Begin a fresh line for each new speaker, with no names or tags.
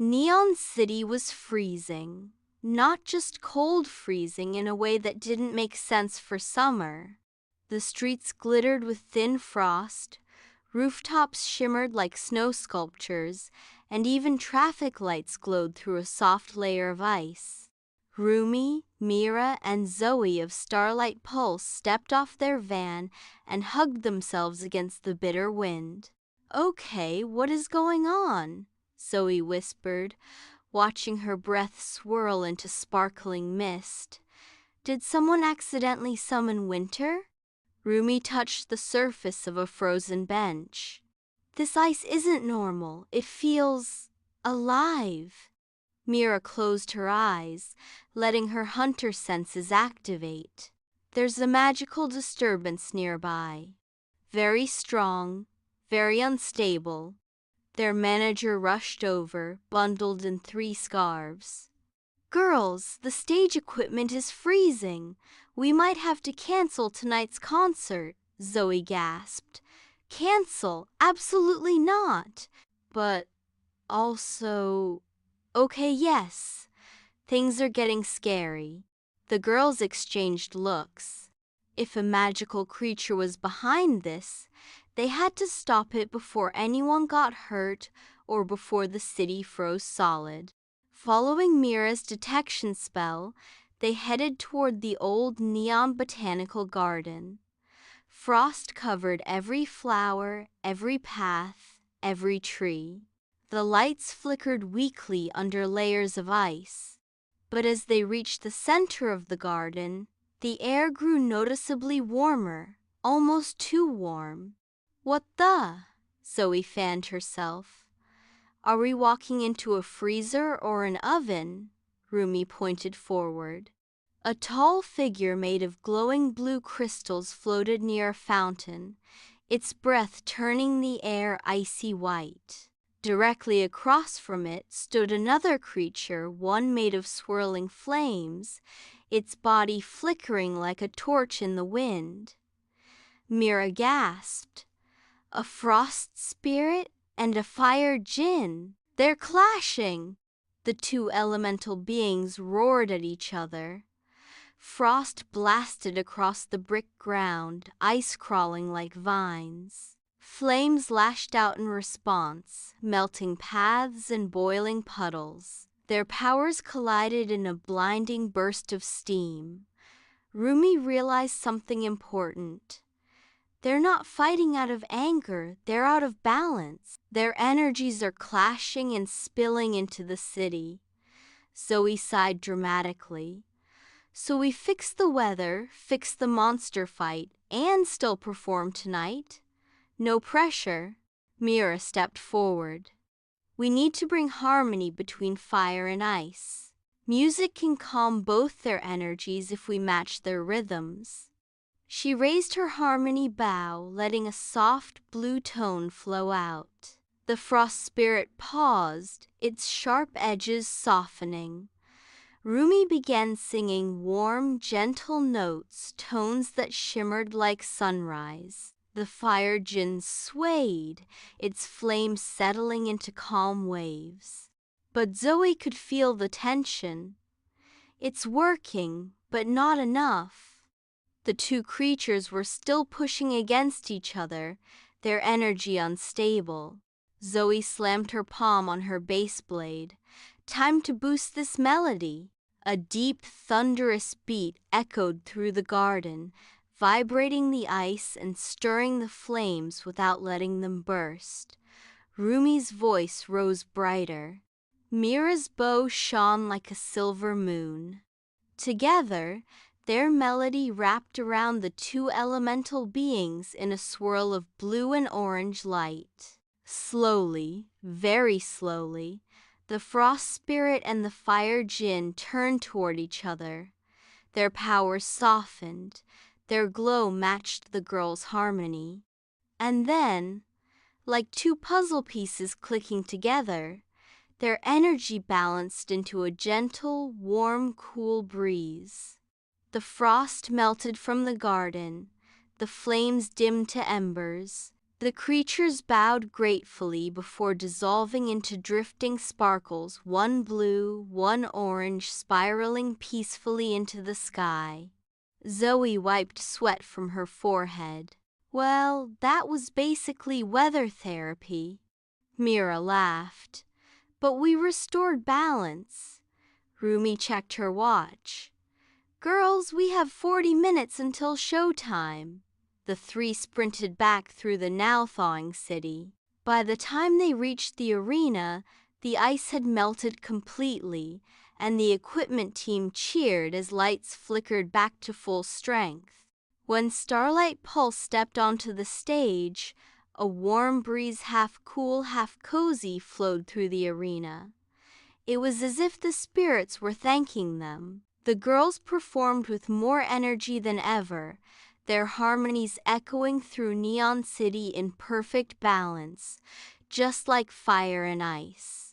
Neon City was freezing. Not just cold freezing in a way that didn't make sense for summer. The streets glittered with thin frost, rooftops shimmered like snow sculptures, and even traffic lights glowed through a soft layer of ice. Rumi, Mira, and Zoe of Starlight Pulse stepped off their van and hugged themselves against the bitter wind. "Okay, what is going on?" Zoe whispered, watching her breath swirl into sparkling mist. "Did someone accidentally summon winter?" Rumi touched the surface of a frozen bench. "This ice isn't normal. It feels alive." Mira closed her eyes, letting her hunter senses activate. "There's a magical disturbance nearby. Very strong, very unstable." Their manager rushed over, bundled in 3 scarves. "Girls, the stage equipment is freezing. We might have to cancel tonight's concert," Zoe gasped. "Cancel? Absolutely not. But also, okay, yes. Things are getting scary." The girls exchanged looks. If a magical creature was behind this, they had to stop it before anyone got hurt or before the city froze solid. Following Mira's detection spell, they headed toward the old neon botanical garden. Frost covered every flower, every path, every tree. The lights flickered weakly under layers of ice. But as they reached the center of the garden, the air grew noticeably warmer, almost too warm. "What the?" Zoe fanned herself. "Are we walking into a freezer or an oven?" Rumi pointed forward. A tall figure made of glowing blue crystals floated near a fountain, its breath turning the air icy white. Directly across from it stood another creature, one made of swirling flames, its body flickering like a torch in the wind. Mira gasped. "A frost spirit and a fire Djinn. They're clashing!" The 2 elemental beings roared at each other. Frost blasted across the brick ground, ice crawling like vines. Flames lashed out in response, melting paths and boiling puddles. Their powers collided in a blinding burst of steam. Rumi realized something important. They're not fighting out of anger, they're out of balance. Their energies are clashing and spilling into the city. Zoe sighed dramatically. "So we fix the weather, fix the monster fight, and still perform tonight? No pressure." Mira stepped forward. "We need to bring harmony between fire and ice. Music can calm both their energies if we match their rhythms." She raised her harmony bow, letting a soft blue tone flow out. The frost spirit paused, its sharp edges softening. Rumi began singing warm, gentle notes, tones that shimmered like sunrise. The fire Djinn swayed, its flames settling into calm waves. But Zoe could feel the tension. "It's working, but not enough." The 2 creatures were still pushing against each other, their energy unstable. Zoe slammed her palm on her bass blade. "Time to boost this melody." A deep, thunderous beat echoed through the garden, vibrating the ice and stirring the flames without letting them burst. Rumi's voice rose brighter. Mira's bow shone like a silver moon. Together, their melody wrapped around the 2 elemental beings in a swirl of blue and orange light. Slowly, very slowly, the frost spirit and the fire Djinn turned toward each other. Their powers softened, their glow matched the girls' harmony. And then, like 2 puzzle pieces clicking together, their energy balanced into a gentle, warm, cool breeze. The frost melted from the garden, the flames dimmed to embers, The creatures bowed gratefully before dissolving into drifting sparkles, one blue, one orange, spiraling peacefully into the sky. Zoe wiped sweat from her forehead. Well, that was basically weather therapy. Mira laughed. But we restored balance. Rumi checked her watch. Girls, we have 40 minutes until showtime. The three sprinted back through the now thawing city. By the time they reached the arena, the ice had melted completely, and the equipment team cheered as lights flickered back to full strength. When Starlight Pulse stepped onto the stage, a warm breeze, half cool, half cozy, flowed through the arena. It was as if the spirits were thanking them. The girls performed with more energy than ever, their harmonies echoing through Neon City in perfect balance, just like fire and ice.